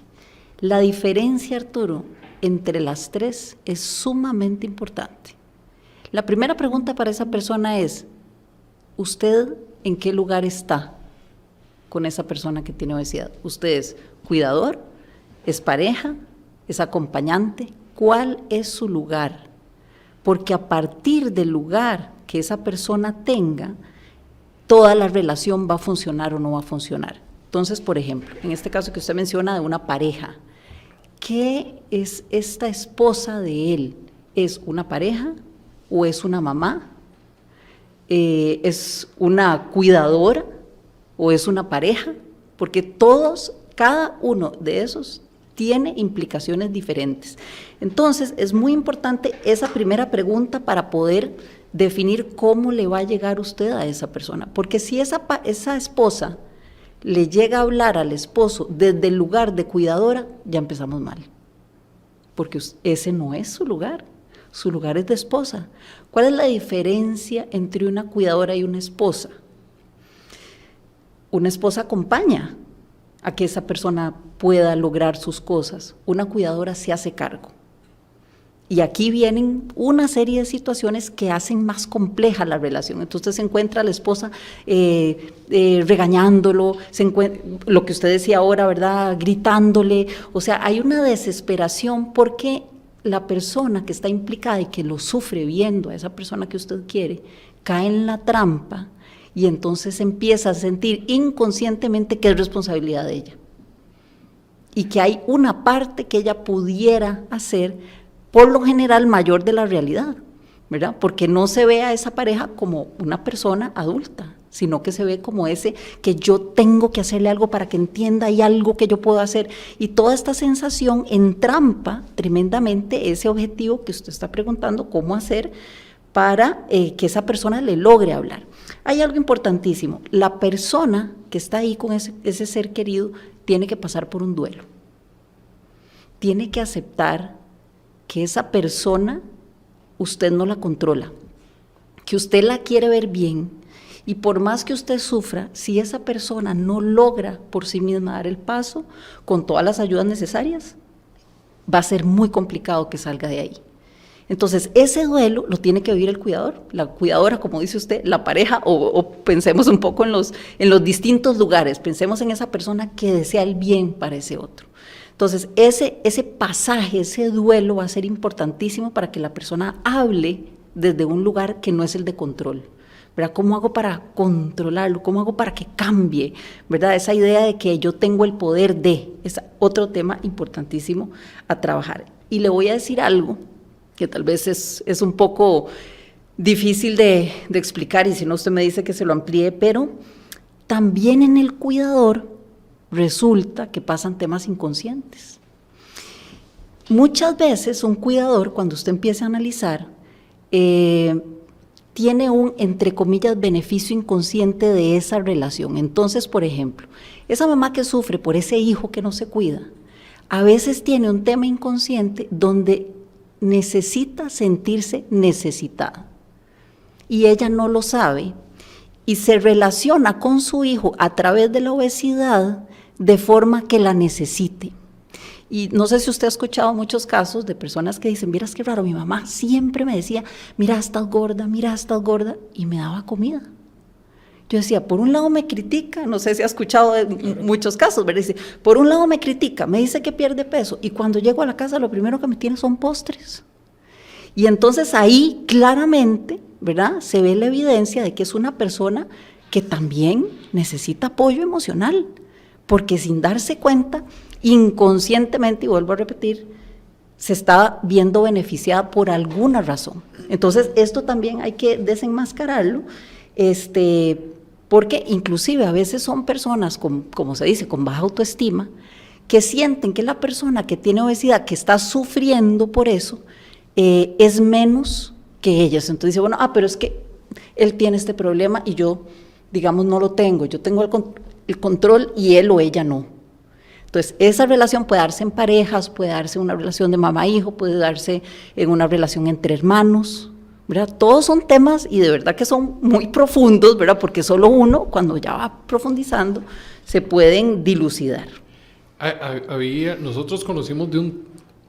La diferencia, Arturo, entre las 3 es sumamente importante. La primera pregunta para esa persona es, ¿usted en qué lugar está con esa persona que tiene obesidad? ¿Usted es cuidador? ¿Es pareja? ¿Es acompañante? ¿Cuál es su lugar? Porque a partir del lugar que esa persona tenga, toda la relación va a funcionar o no va a funcionar. Entonces, por ejemplo, en este caso que usted menciona de una pareja, ¿qué es esta esposa de él? ¿Es una pareja o es una mamá? ¿Es una cuidadora o es una pareja? Porque cada uno de esos tiene implicaciones diferentes. Entonces, es muy importante esa primera pregunta para poder definir cómo le va a llegar usted a esa persona. Porque si esa esposa le llega a hablar al esposo desde el lugar de cuidadora, ya empezamos mal. Porque ese no es su lugar es de esposa. ¿Cuál es la diferencia entre una cuidadora y una esposa? Una esposa acompaña a que esa persona pueda lograr sus cosas. Una cuidadora se hace cargo. Y aquí vienen una serie de situaciones que hacen más compleja la relación. Entonces se encuentra a la esposa regañándolo, lo que usted decía ahora, ¿verdad?, gritándole. O sea, hay una desesperación porque la persona que está implicada y que lo sufre viendo a esa persona que usted quiere, cae en la trampa y entonces empieza a sentir inconscientemente que es responsabilidad de ella. Y que hay una parte que ella pudiera hacer, por lo general mayor de la realidad, ¿verdad? Porque no se ve a esa pareja como una persona adulta, sino que se ve como ese que yo tengo que hacerle algo para que entienda, hay algo que yo puedo hacer, y toda esta sensación entrampa tremendamente ese objetivo que usted está preguntando, cómo hacer para que esa persona le logre hablar. Hay algo importantísimo, la persona que está ahí con ese ser querido tiene que pasar por un duelo, tiene que aceptar que esa persona usted no la controla, que usted la quiere ver bien, y por más que usted sufra, si esa persona no logra por sí misma dar el paso con todas las ayudas necesarias, va a ser muy complicado que salga de ahí. Entonces, ese duelo lo tiene que vivir el cuidador, la cuidadora, como dice usted, la pareja, o pensemos un poco en los distintos lugares, pensemos en esa persona que desea el bien para ese otro. Entonces, ese pasaje, ese duelo va a ser importantísimo para que la persona hable desde un lugar que no es el de control, ¿verdad? ¿Cómo hago para controlarlo? ¿Cómo hago para que cambie? ¿Verdad? Esa idea de que yo tengo el poder es otro tema importantísimo a trabajar. Y le voy a decir algo que tal vez es un poco difícil de explicar, y si no usted me dice que se lo amplíe, pero también en el cuidador resulta que pasan temas inconscientes. Muchas veces un cuidador, cuando usted empieza a analizar, tiene un, entre comillas, beneficio inconsciente de esa relación. Entonces, por ejemplo, esa mamá que sufre por ese hijo que no se cuida, a veces tiene un tema inconsciente donde necesita sentirse necesitada y ella no lo sabe y se relaciona con su hijo a través de la obesidad de forma que la necesite. Y no sé si usted ha escuchado muchos casos de personas que dicen, miras qué raro, mi mamá siempre me decía, mira, estás gorda, y me daba comida. Yo decía, por un lado me critica, no sé si ha escuchado de muchos casos, ¿verdad? Dice, por un lado me critica, me dice que pierde peso, y cuando llego a la casa lo primero que me tiene son postres. Y entonces ahí claramente, ¿verdad?, se ve la evidencia de que es una persona que también necesita apoyo emocional, porque sin darse cuenta, inconscientemente, y vuelvo a repetir, se está viendo beneficiada por alguna razón. Entonces, esto también hay que desenmascararlo, porque inclusive a veces son personas, como se dice, con baja autoestima, que sienten que la persona que tiene obesidad, que está sufriendo por eso, es menos que ellas. Entonces dice, bueno, pero es que él tiene este problema y yo, digamos, no lo tengo, yo tengo el control y él o ella no. Entonces, esa relación puede darse en parejas, puede darse en una relación de mamá-hijo, puede darse en una relación entre hermanos, ¿verdad? Todos son temas y de verdad que son muy profundos, ¿verdad? Porque solo uno, cuando ya va profundizando, se pueden dilucidar. Nosotros conocimos de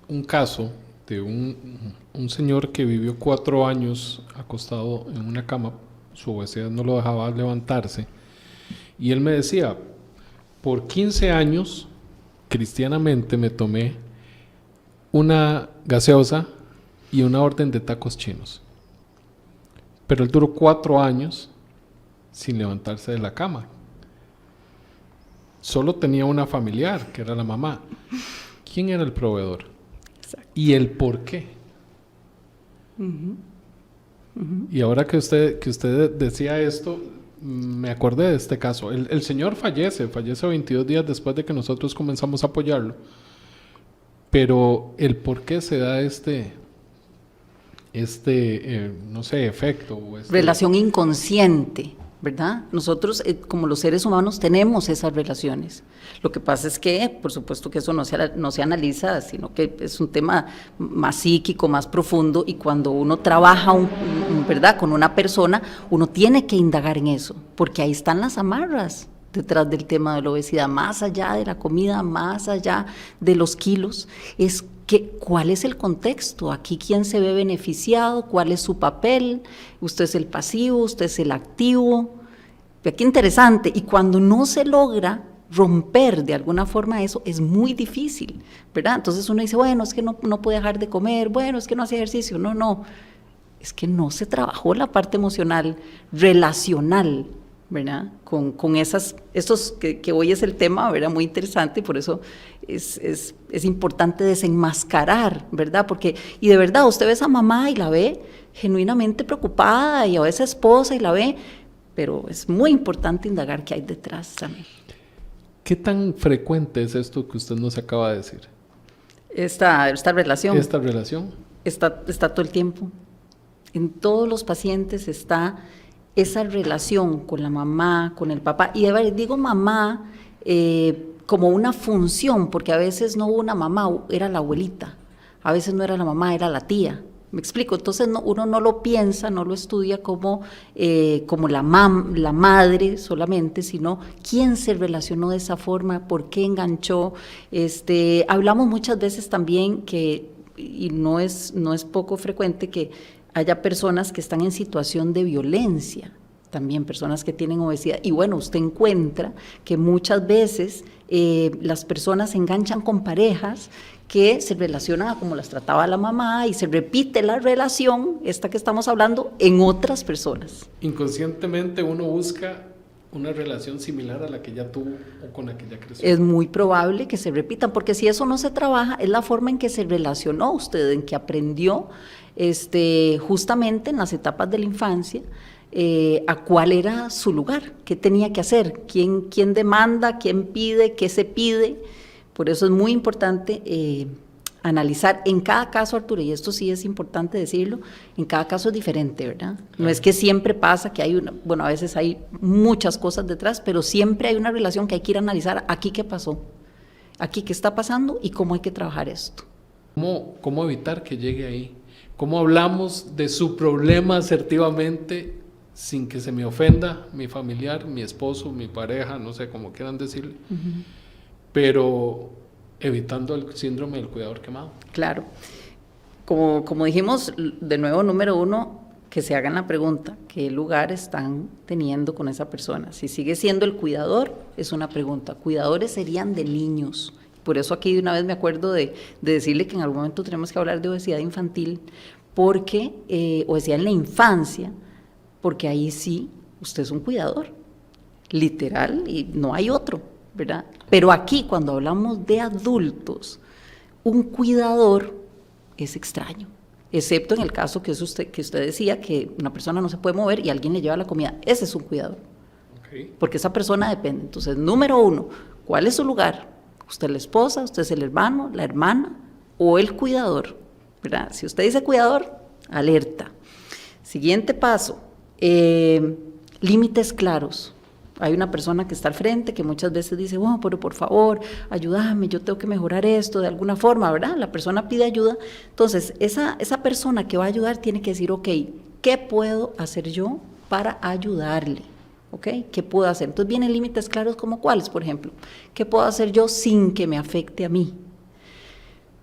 un caso de un señor que vivió 4 años acostado en una cama, su obesidad no lo dejaba levantarse, y él me decía, por 15 años, cristianamente me tomé una gaseosa y una orden de tacos chinos. Pero él duró 4 años sin levantarse de la cama. Solo tenía una familiar, que era la mamá. ¿Quién era el proveedor? Exacto. ¿Y el por qué? Y ahora que usted decía esto, me acordé de este caso. El señor fallece 22 días después de que nosotros comenzamos a apoyarlo. Pero el por qué se da no sé, efecto. Relación inconsciente, ¿verdad? Nosotros, como los seres humanos, tenemos esas relaciones. Lo que pasa es que, por supuesto que eso no se analiza, sino que es un tema más psíquico, más profundo, y cuando uno trabaja, ¿verdad?, con una persona, uno tiene que indagar en eso, porque ahí están las amarras detrás del tema de la obesidad, más allá de la comida, más allá de los kilos, es ¿cuál es el contexto? Aquí, ¿quién se ve beneficiado? ¿Cuál es su papel? ¿Usted es el pasivo? ¿Usted es el activo? Qué interesante. Y cuando no se logra romper de alguna forma eso, es muy difícil, ¿verdad? Entonces uno dice, bueno, es que no puede dejar de comer, bueno, es que no hace ejercicio. No. Es que no se trabajó la parte emocional, relacional, ¿verdad? Con estos que hoy es el tema, ¿verdad? Muy interesante, y por eso es importante desenmascarar, ¿verdad? Porque, y de verdad, usted ve a esa mamá y la ve genuinamente preocupada, y a esa esposa y la ve, pero es muy importante indagar qué hay detrás también. ¿Qué tan frecuente es esto que usted nos acaba de decir? Esta relación. ¿Esta relación? Está todo el tiempo. En todos los pacientes está esa relación con la mamá, con el papá, y digo mamá como una función, porque a veces no hubo una mamá, era la abuelita, a veces no era la mamá, era la tía, ¿me explico? Entonces uno no lo piensa, no lo estudia como la madre solamente, sino quién se relacionó de esa forma, por qué enganchó. Hablamos muchas veces también que y no es poco frecuente que haya personas que están en situación de violencia, también personas que tienen obesidad, y bueno, usted encuentra que muchas veces las personas se enganchan con parejas que se relacionan a como las trataba la mamá y se repite la relación, esta que estamos hablando, en otras personas. Inconscientemente uno busca una relación similar a la que ya tuvo o con la que ya creció. Es muy probable que se repitan, porque si eso no se trabaja, es la forma en que se relacionó usted, en que aprendió justamente en las etapas de la infancia, a cuál era su lugar, qué tenía que hacer, quién demanda, quién pide, qué se pide. Por eso es muy importante analizar en cada caso, Arturo, y esto sí es importante decirlo, en cada caso es diferente, ¿verdad? Claro. No es que siempre pasa que hay a veces hay muchas cosas detrás, pero siempre hay una relación que hay que ir a analizar, aquí qué pasó, aquí qué está pasando y cómo hay que trabajar esto. ¿Cómo evitar que llegue ahí? ¿Cómo hablamos de su problema asertivamente sin que se me ofenda mi familiar, mi esposo, mi pareja, no sé, como quieran decirle, pero evitando el síndrome del cuidador quemado? Claro. Como dijimos, de nuevo, número uno, que se hagan la pregunta, ¿qué lugar están teniendo con esa persona? Si sigue siendo el cuidador, es una pregunta. Cuidadores serían de niños. Por eso aquí de una vez me acuerdo de decirle que en algún momento tenemos que hablar de obesidad infantil, porque obesidad en la infancia, porque ahí sí, usted es un cuidador, literal, y no hay otro, ¿verdad? Pero aquí, cuando hablamos de adultos, un cuidador es extraño, excepto en el caso que usted decía, que una persona no se puede mover y alguien le lleva la comida. Ese es un cuidador, porque esa persona depende. Entonces, número uno, ¿cuál es su lugar? ¿Usted es la esposa, usted es el hermano, la hermana o el cuidador? ¿Verdad? Si usted dice cuidador, alerta. Siguiente paso, límites claros. Hay una persona que está al frente que muchas veces dice, bueno, pero por favor, ayúdame, yo tengo que mejorar esto de alguna forma, ¿verdad? La persona pide ayuda. Entonces, esa persona que va a ayudar tiene que decir, ok, ¿qué puedo hacer yo para ayudarle? ¿Ok? ¿Qué puedo hacer? Entonces vienen límites claros como cuáles, por ejemplo. ¿Qué puedo hacer yo sin que me afecte a mí?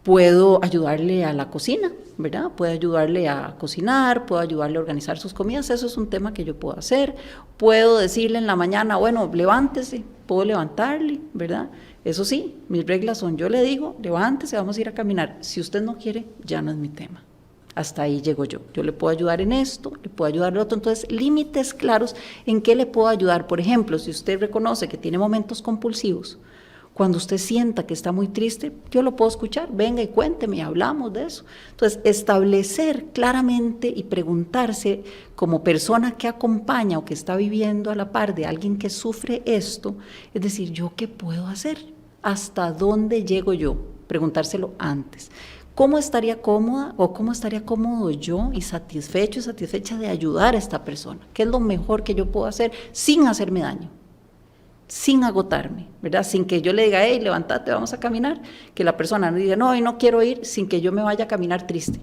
Puedo ayudarle a la cocina, ¿verdad? Puedo ayudarle a cocinar, puedo ayudarle a organizar sus comidas, eso es un tema que yo puedo hacer. Puedo decirle en la mañana, bueno, levántese, puedo levantarle, ¿verdad? Eso sí, mis reglas son, yo le digo, levántese, vamos a ir a caminar. Si usted no quiere, ya no es mi tema. Hasta ahí llego yo. Yo le puedo ayudar en esto, le puedo ayudar en lo otro. Entonces, límites claros en qué le puedo ayudar. Por ejemplo, si usted reconoce que tiene momentos compulsivos, cuando usted sienta que está muy triste, yo lo puedo escuchar, venga y cuénteme, y hablamos de eso. Entonces, establecer claramente y preguntarse como persona que acompaña o que está viviendo a la par de alguien que sufre esto, es decir, ¿yo qué puedo hacer? ¿Hasta dónde llego yo? Preguntárselo antes. ¿Cómo estaría cómoda o cómo estaría cómodo yo y satisfecho y satisfecha de ayudar a esta persona? ¿Qué es lo mejor que yo puedo hacer sin hacerme daño? Sin agotarme, ¿verdad? Sin que yo le diga, hey, levántate, vamos a caminar, que la persona no diga, no, hoy no quiero ir, sin que yo me vaya a caminar triste,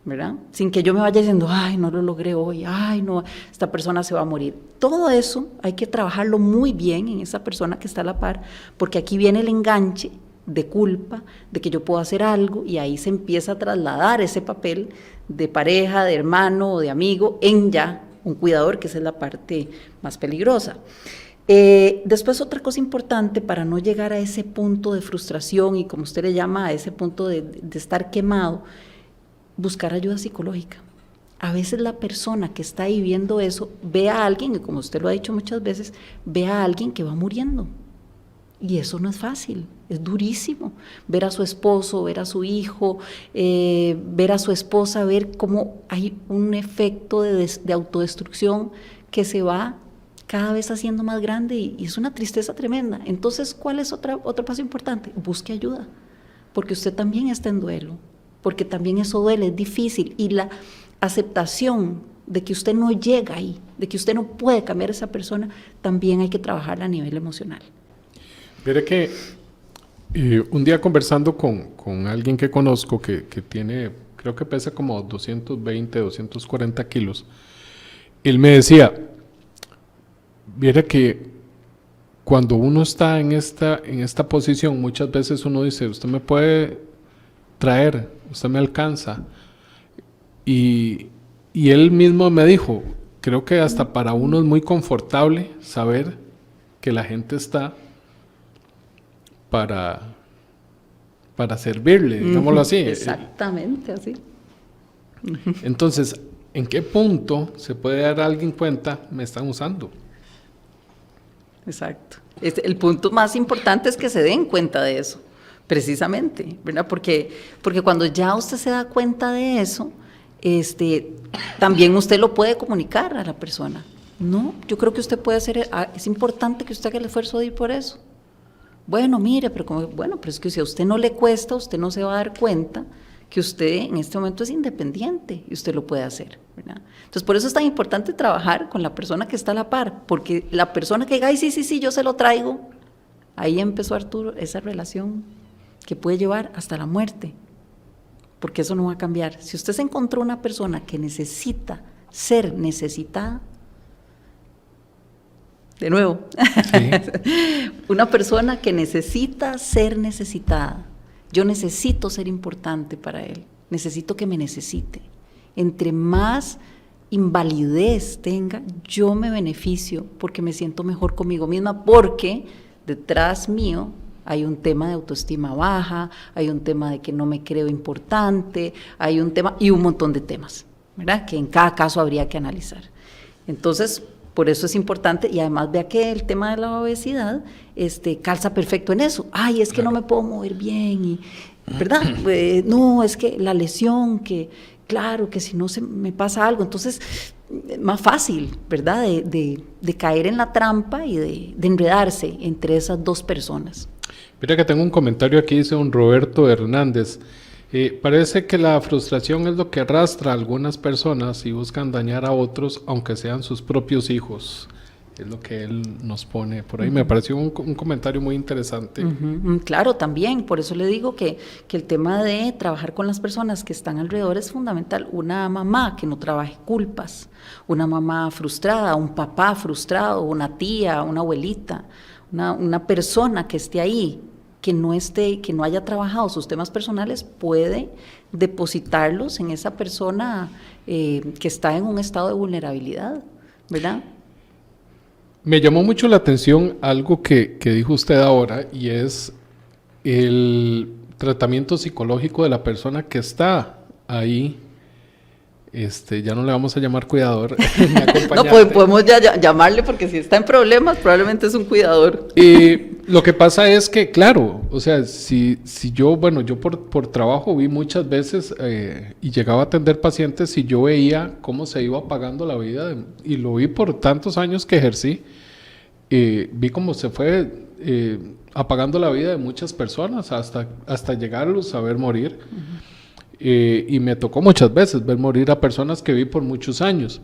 ¿verdad? Sin que yo me vaya diciendo, ay, no lo logré hoy, ay, no, esta persona se va a morir. Todo eso hay que trabajarlo muy bien en esa persona que está a la par, porque aquí viene el enganche de culpa, de que yo puedo hacer algo, y ahí se empieza a trasladar ese papel de pareja, de hermano o de amigo en ya un cuidador, que esa es la parte más peligrosa. Después, otra cosa importante para no llegar a ese punto de frustración y, como usted le llama, a ese punto de estar quemado, buscar ayuda psicológica. A veces la persona que está ahí viendo eso ve a alguien, y como usted lo ha dicho muchas veces, ve a alguien que va muriendo. Y eso no es fácil, es durísimo. Ver a su esposo, ver a su hijo, ver a su esposa, ver cómo hay un efecto de autodestrucción que se va cada vez haciendo más grande, y es una tristeza tremenda. Entonces, ¿cuál es otro paso importante? Busque ayuda, porque usted también está en duelo, porque también eso duele, es difícil, y la aceptación de que usted no llega ahí, de que usted no puede cambiar a esa persona, también hay que trabajarla a nivel emocional. Mire que un día conversando con alguien que conozco que tiene, creo que pesa como 220, 240 kilos, él me decía, mire que cuando uno está en esta posición, muchas veces uno dice, usted me puede traer, usted me alcanza. Y él mismo me dijo, creo que hasta para uno es muy confortable saber que la gente está para servirle, digámoslo así. Exactamente, así. Entonces, ¿en qué punto se puede dar a alguien cuenta, me están usando? Exacto. El punto más importante es que se den cuenta de eso, precisamente, ¿verdad? Porque cuando ya usted se da cuenta de eso, también usted lo puede comunicar a la persona. No, yo creo que usted puede hacer, es importante que usted haga el esfuerzo de ir por eso. Bueno, mire, pero es que si a usted no le cuesta, usted no se va a dar cuenta que usted en este momento es independiente y usted lo puede hacer, ¿verdad? Entonces, por eso es tan importante trabajar con la persona que está a la par, porque la persona que diga, ay, sí, yo se lo traigo, ahí empezó, Arturo, esa relación que puede llevar hasta la muerte, porque eso no va a cambiar. Si usted se encontró una persona que necesita ser necesitada, de nuevo, sí. Una persona que necesita ser necesitada, yo necesito ser importante para él, necesito que me necesite. Entre más invalidez tenga, yo me beneficio porque me siento mejor conmigo misma, porque detrás mío hay un tema de autoestima baja, hay un tema de que no me creo importante, hay un tema y un montón de temas, ¿verdad? Que en cada caso habría que analizar. Entonces, por eso es importante, y además vea que el tema de la obesidad calza perfecto en eso. Ay, es que no me puedo mover bien, y, ¿verdad? No, es que la lesión, que claro, que si no se me pasa algo, entonces más fácil, ¿verdad? De caer en la trampa y de enredarse entre esas dos personas. Mira que tengo un comentario aquí, dice un Roberto Hernández. Parece que la frustración es lo que arrastra a algunas personas y buscan dañar a otros, aunque sean sus propios hijos. Es lo que él nos pone por ahí. Me pareció un comentario muy interesante. Claro, también. Por eso le digo que el tema de trabajar con las personas que están alrededor es fundamental. Una mamá que no trabaje culpas, una mamá frustrada, un papá frustrado, una tía, una abuelita, una persona que esté ahí, que no haya trabajado sus temas personales, puede depositarlos en esa persona que está en un estado de vulnerabilidad, ¿verdad? Me llamó mucho la atención algo que dijo usted ahora, y es el tratamiento psicológico de la persona que está ahí. Ya no le vamos a llamar cuidador. No, pues podemos ya llamarle, porque si está en problemas, probablemente es un cuidador. Lo que pasa es que, claro, o sea, si yo por trabajo vi muchas veces y llegaba a atender pacientes y yo veía cómo se iba apagando la vida, y lo vi por tantos años que ejercí, vi cómo se fue apagando la vida de muchas personas hasta llegarlos a ver morir. Y me tocó muchas veces ver morir a personas que vi por muchos años,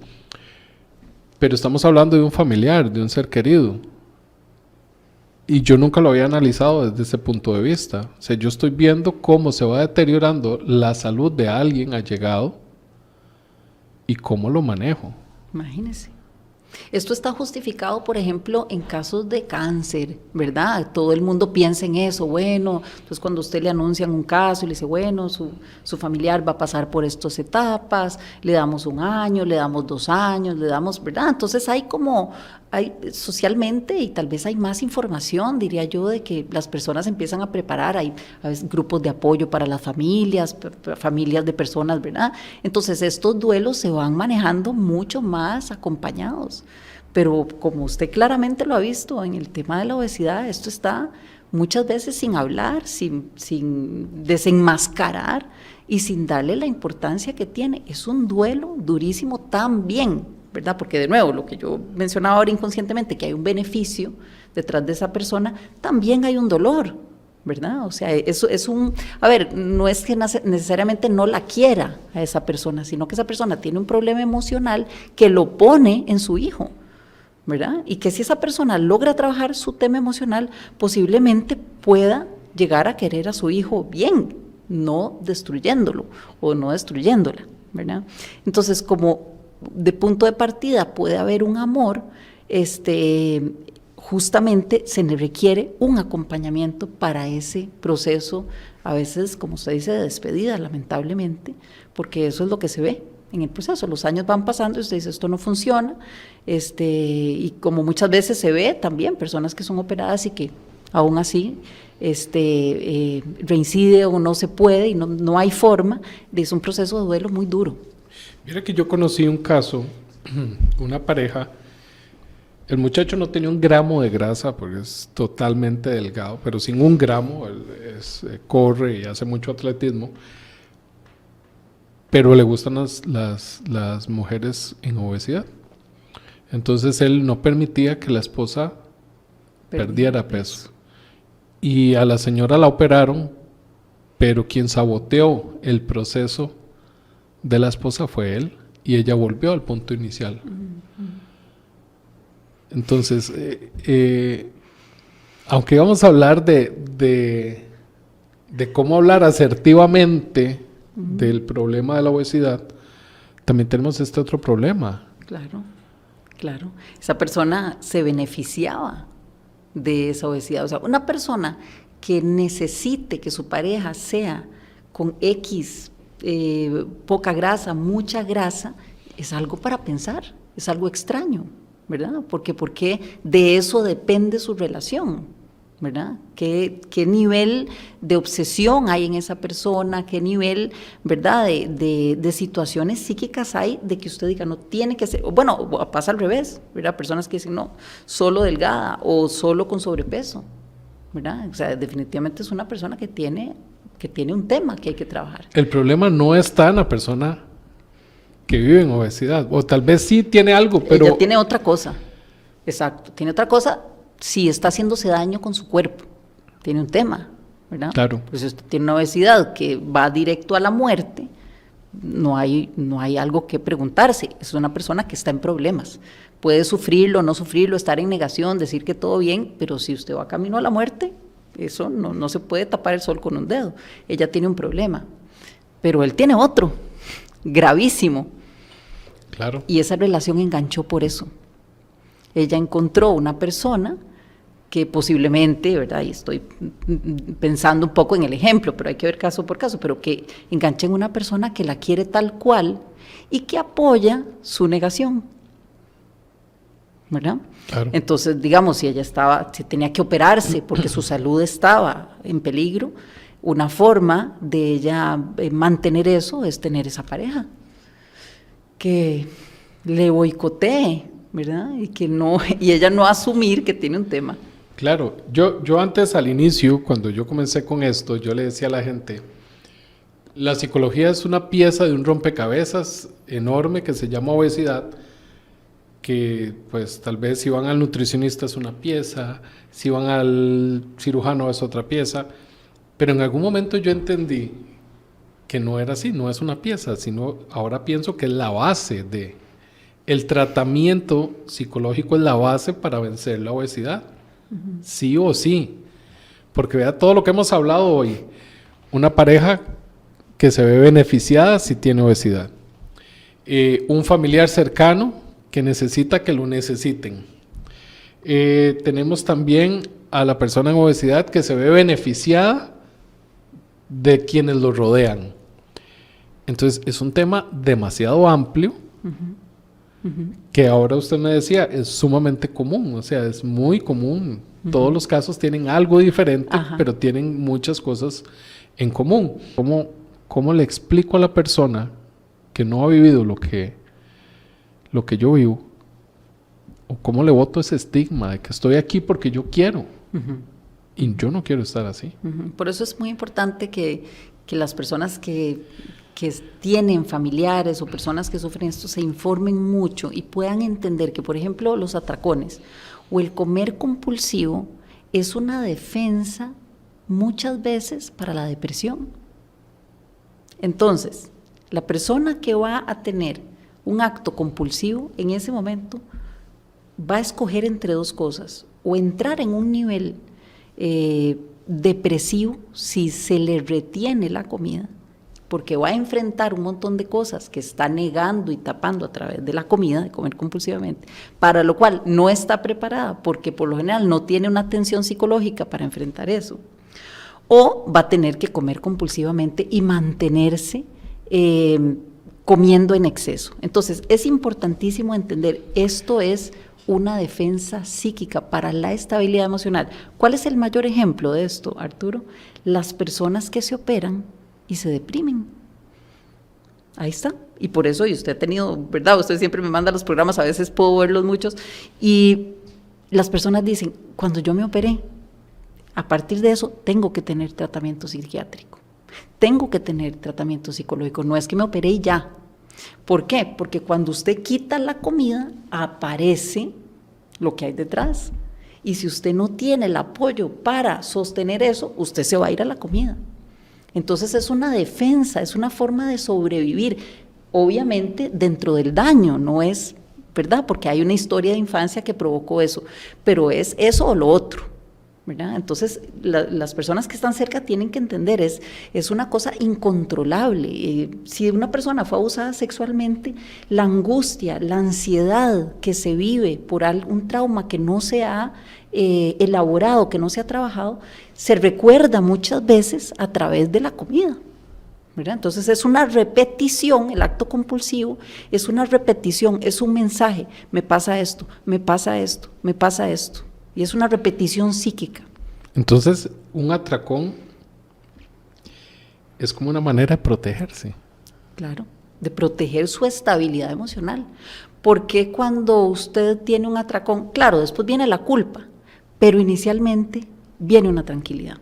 pero estamos hablando de un familiar, de un ser querido, y yo nunca lo había analizado desde ese punto de vista. O sea, yo estoy viendo cómo se va deteriorando la salud de alguien allegado y cómo lo manejo. Imagínese. Esto está justificado, por ejemplo, en casos de cáncer, ¿verdad? Todo el mundo piensa en eso. Bueno, entonces cuando usted le anuncian un caso y le dice, bueno, su familiar va a pasar por estas etapas, le damos 1 año, le damos 2 años, le damos, ¿verdad? Entonces hay socialmente, y tal vez hay más información, diría yo, de que las personas empiezan a preparar, hay a veces grupos de apoyo para las familias de personas, ¿verdad? Entonces estos duelos se van manejando mucho más acompañados. Pero como usted claramente lo ha visto en el tema de la obesidad, esto está muchas veces sin hablar, sin desenmascarar y sin darle la importancia que tiene. Es un duelo durísimo también, ¿verdad? Porque de nuevo, lo que yo mencionaba ahora inconscientemente, que hay un beneficio detrás de esa persona, también hay un dolor, ¿verdad? O sea, eso es no es que necesariamente no la quiera a esa persona, sino que esa persona tiene un problema emocional que lo pone en su hijo, ¿verdad? Y que si esa persona logra trabajar su tema emocional, posiblemente pueda llegar a querer a su hijo bien, no destruyéndolo o no destruyéndola, ¿verdad? Entonces, como de punto de partida puede haber un amor, justamente se le requiere un acompañamiento para ese proceso, a veces, como usted dice, de despedida, lamentablemente, porque eso es lo que se ve en el proceso. Los años van pasando y usted dice, esto no funciona, y como muchas veces se ve también, personas que son operadas y que aún así reincide o no se puede y no hay forma, es un proceso de duelo muy duro. Mira que yo conocí un caso, una pareja, el muchacho no tenía un gramo de grasa porque es totalmente delgado, pero sin un gramo, él corre y hace mucho atletismo, pero le gustan las mujeres en obesidad. Entonces él no permitía que la esposa perdiera peso. Y a la señora la operaron, pero quien saboteó el proceso de la esposa fue él, y ella volvió al punto inicial. Entonces, aunque vamos a hablar de cómo hablar asertivamente del problema de la obesidad, también tenemos este otro problema. Claro. Esa persona se beneficiaba de esa obesidad. O sea, una persona que necesite que su pareja sea con X, poca grasa, mucha grasa, es algo para pensar, es algo extraño, ¿verdad? Porque de eso depende su relación, ¿verdad? ¿Qué nivel de obsesión hay en esa persona? ¿Qué nivel, verdad, de situaciones psíquicas hay de que usted diga, no tiene que ser? Bueno, pasa al revés, ¿verdad? Personas que dicen, no, solo delgada o solo con sobrepeso, ¿verdad? O sea, definitivamente es una persona que tiene un tema que hay que trabajar. El problema no está en la persona que vive en obesidad, o tal vez sí tiene algo, pero... Ella tiene otra cosa, exacto, tiene otra cosa si está haciéndose daño con su cuerpo, tiene un tema, ¿verdad? Claro. Pues si usted tiene una obesidad que va directo a la muerte, no hay algo que preguntarse, es una persona que está en problemas, puede sufrirlo, no sufrirlo, estar en negación, decir que todo bien, pero si usted va camino a la muerte, eso no se puede tapar el sol con un dedo. Ella tiene un problema, pero él tiene otro, gravísimo. Claro. Y esa relación enganchó por eso. Ella encontró una persona que posiblemente, ¿verdad? Y estoy pensando un poco en el ejemplo, pero hay que ver caso por caso, pero que enganche en una persona que la quiere tal cual y que apoya su negación, ¿verdad? Claro. Entonces, digamos, si tenía que operarse porque su salud estaba en peligro, una forma de ella mantener eso es tener esa pareja que le boicotee, ¿verdad? Y ella no asumir que tiene un tema. Claro, yo antes al inicio, cuando yo comencé con esto, yo le decía a la gente, la psicología es una pieza de un rompecabezas enorme que se llama obesidad, que pues tal vez si van al nutricionista es una pieza, si van al cirujano es otra pieza, pero en algún momento yo entendí que no era así, no es una pieza, sino ahora pienso que es la base de... El tratamiento psicológico es la base para vencer la obesidad, sí o sí, porque vea todo lo que hemos hablado hoy, una pareja que se ve beneficiada si tiene obesidad, un familiar cercano que necesita que lo necesiten, tenemos también a la persona en obesidad que se ve beneficiada de quienes lo rodean. Entonces es un tema demasiado amplio, que ahora usted me decía, es sumamente común, o sea, es muy común. Todos los casos tienen algo diferente, pero tienen muchas cosas en común. ¿Cómo le explico a la persona que no ha vivido lo que yo vivo? ¿O cómo le boto ese estigma de que estoy aquí porque yo quiero? Y yo no quiero estar así. Por eso es muy importante que las personas que tienen familiares o personas que sufren esto se informen mucho y puedan entender que, por ejemplo, los atracones o el comer compulsivo es una defensa muchas veces para la depresión. Entonces, la persona que va a tener un acto compulsivo en ese momento va a escoger entre dos cosas, o entrar en un nivel depresivo si se le retiene la comida, porque va a enfrentar un montón de cosas que está negando y tapando a través de la comida, de comer compulsivamente, para lo cual no está preparada, porque por lo general no tiene una atención psicológica para enfrentar eso, o va a tener que comer compulsivamente y mantenerse comiendo en exceso. Entonces, es importantísimo entender, esto es una defensa psíquica para la estabilidad emocional. ¿Cuál es el mayor ejemplo de esto, Arturo? Las personas que se operan y se deprimen. Ahí está. Y por eso, y usted ha tenido, ¿verdad? Usted siempre me manda los programas, a veces puedo verlos muchos, y las personas dicen, cuando yo me operé, a partir de eso tengo que tener tratamiento psiquiátrico, tengo que tener tratamiento psicológico, no es que me operé y ya. ¿Por qué? Porque cuando usted quita la comida, aparece lo que hay detrás. Y si usted no tiene el apoyo para sostener eso, usted se va a ir a la comida. Entonces es una defensa, es una forma de sobrevivir, obviamente dentro del daño, no es, ¿verdad? Porque hay una historia de infancia que provocó eso, pero es eso o lo otro, ¿verdad? Entonces las personas que están cerca tienen que entender, es una cosa incontrolable. Si una persona fue abusada sexualmente, la angustia, la ansiedad que se vive por un trauma que no se ha elaborado, que no se ha trabajado, se recuerda muchas veces a través de la comida, ¿verdad? Entonces es una repetición, el acto compulsivo es una repetición, es un mensaje, me pasa esto, me pasa esto, me pasa esto. Y es una repetición psíquica. Entonces, un atracón es como una manera de protegerse. Claro, de proteger su estabilidad emocional. Porque cuando usted tiene un atracón, claro, después viene la culpa, pero inicialmente viene una tranquilidad.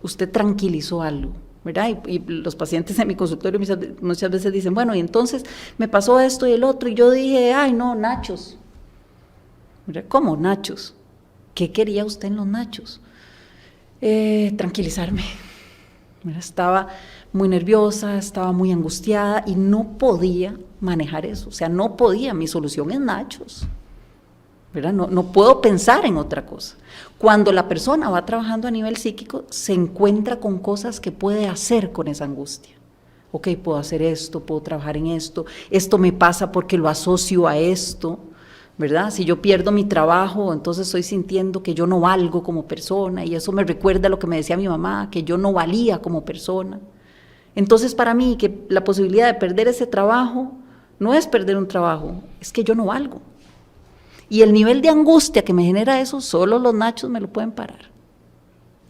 Usted tranquilizó algo, ¿verdad? Y los pacientes en mi consultorio muchas veces dicen, bueno, y entonces me pasó esto y el otro, y yo dije, ay, no, nachos. ¿Cómo nachos? ¿Qué quería usted en los nachos? Tranquilizarme. Estaba muy nerviosa, estaba muy angustiada y no podía manejar eso. O sea, no podía, mi solución es nachos. ¿Verdad? No puedo pensar en otra cosa. Cuando la persona va trabajando a nivel psíquico, se encuentra con cosas que puede hacer con esa angustia. Ok, puedo hacer esto, puedo trabajar en esto me pasa porque lo asocio a esto, ¿verdad? Si yo pierdo mi trabajo, entonces estoy sintiendo que yo no valgo como persona y eso me recuerda lo que me decía mi mamá, que yo no valía como persona. Entonces para mí que la posibilidad de perder ese trabajo no es perder un trabajo, es que yo no valgo. Y el nivel de angustia que me genera eso, solo los nachos me lo pueden parar.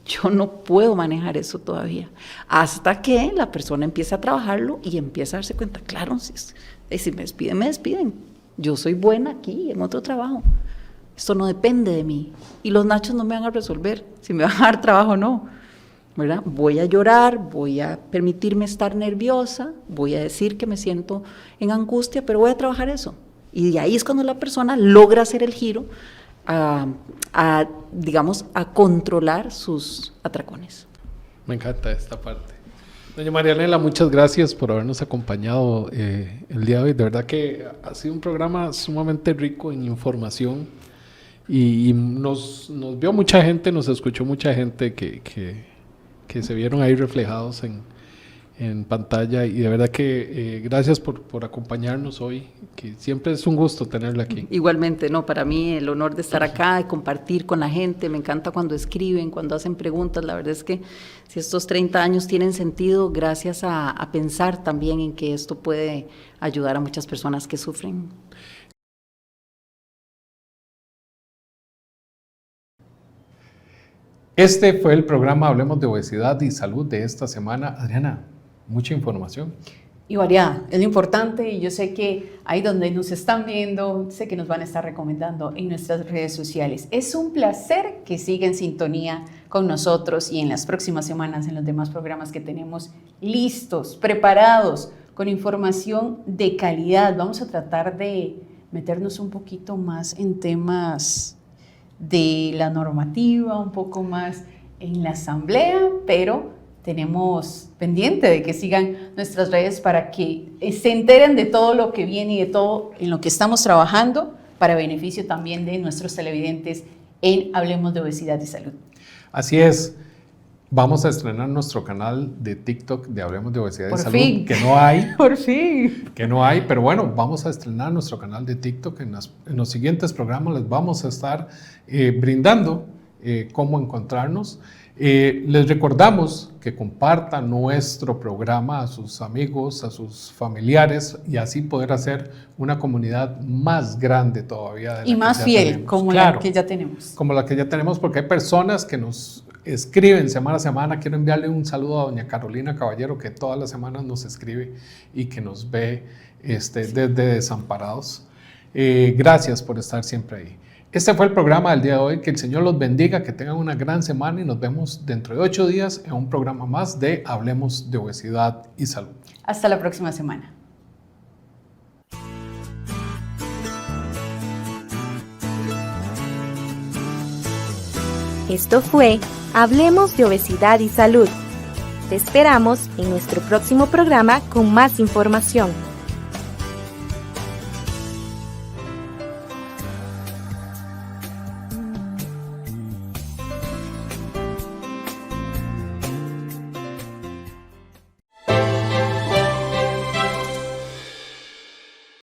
Yo no puedo manejar eso todavía, hasta que la persona empieza a trabajarlo y empieza a darse cuenta, claro, si me despiden, me despiden. Yo soy buena aquí, en otro trabajo. Esto no depende de mí. Y los nachos no me van a resolver si me van a dar trabajo o no, ¿verdad? Voy a llorar, voy a permitirme estar nerviosa, voy a decir que me siento en angustia, pero voy a trabajar eso. Y de ahí es cuando la persona logra hacer el giro digamos, a controlar sus atracones. Me encanta esta parte. Doña Marianela, muchas gracias por habernos acompañado el día de hoy. De verdad que ha sido un programa sumamente rico en información y nos vio mucha gente, nos escuchó mucha gente que se vieron ahí reflejados en pantalla y de verdad que gracias por acompañarnos hoy, que siempre es un gusto tenerla aquí. Igualmente, no, para mí el honor de estar acá, de compartir con la gente, me encanta cuando escriben, cuando hacen preguntas, la verdad es que si estos 30 años tienen sentido, gracias a pensar también en que esto puede ayudar a muchas personas que sufren. Este fue el programa Hablemos de Obesidad y Salud de esta semana. Adriana, mucha información. Y variada, es lo importante y yo sé que ahí donde nos están viendo, sé que nos van a estar recomendando en nuestras redes sociales. Es un placer que siga en sintonía con nosotros y en las próximas semanas en los demás programas que tenemos listos, preparados, con información de calidad. Vamos a tratar de meternos un poquito más en temas de la normativa, un poco más en la asamblea, pero tenemos pendiente de que sigan nuestras redes para que se enteren de todo lo que viene y de todo en lo que estamos trabajando para beneficio también de nuestros televidentes en Hablemos de Obesidad y Salud. Así es. Vamos a estrenar nuestro canal de TikTok de Hablemos de Obesidad y Por Salud, fin. que no hay. Por fin. Que no hay, pero bueno, vamos a estrenar nuestro canal de TikTok. En los siguientes programas les vamos a estar brindando cómo encontrarnos. Les recordamos que compartan nuestro programa a sus amigos, a sus familiares y así poder hacer una comunidad más grande todavía. Y más fiel, como la que ya tenemos. Como la que ya tenemos, porque hay personas que nos escriben semana a semana. Quiero enviarle un saludo a doña Carolina Caballero, que todas las semanas nos escribe y que nos ve desde Desamparados. Gracias por estar siempre ahí. Este fue el programa del día de hoy. Que el Señor los bendiga, que tengan una gran semana y nos vemos dentro de 8 días en un programa más de Hablemos de Obesidad y Salud. Hasta la próxima semana. Esto fue Hablemos de Obesidad y Salud. Te esperamos en nuestro próximo programa con más información.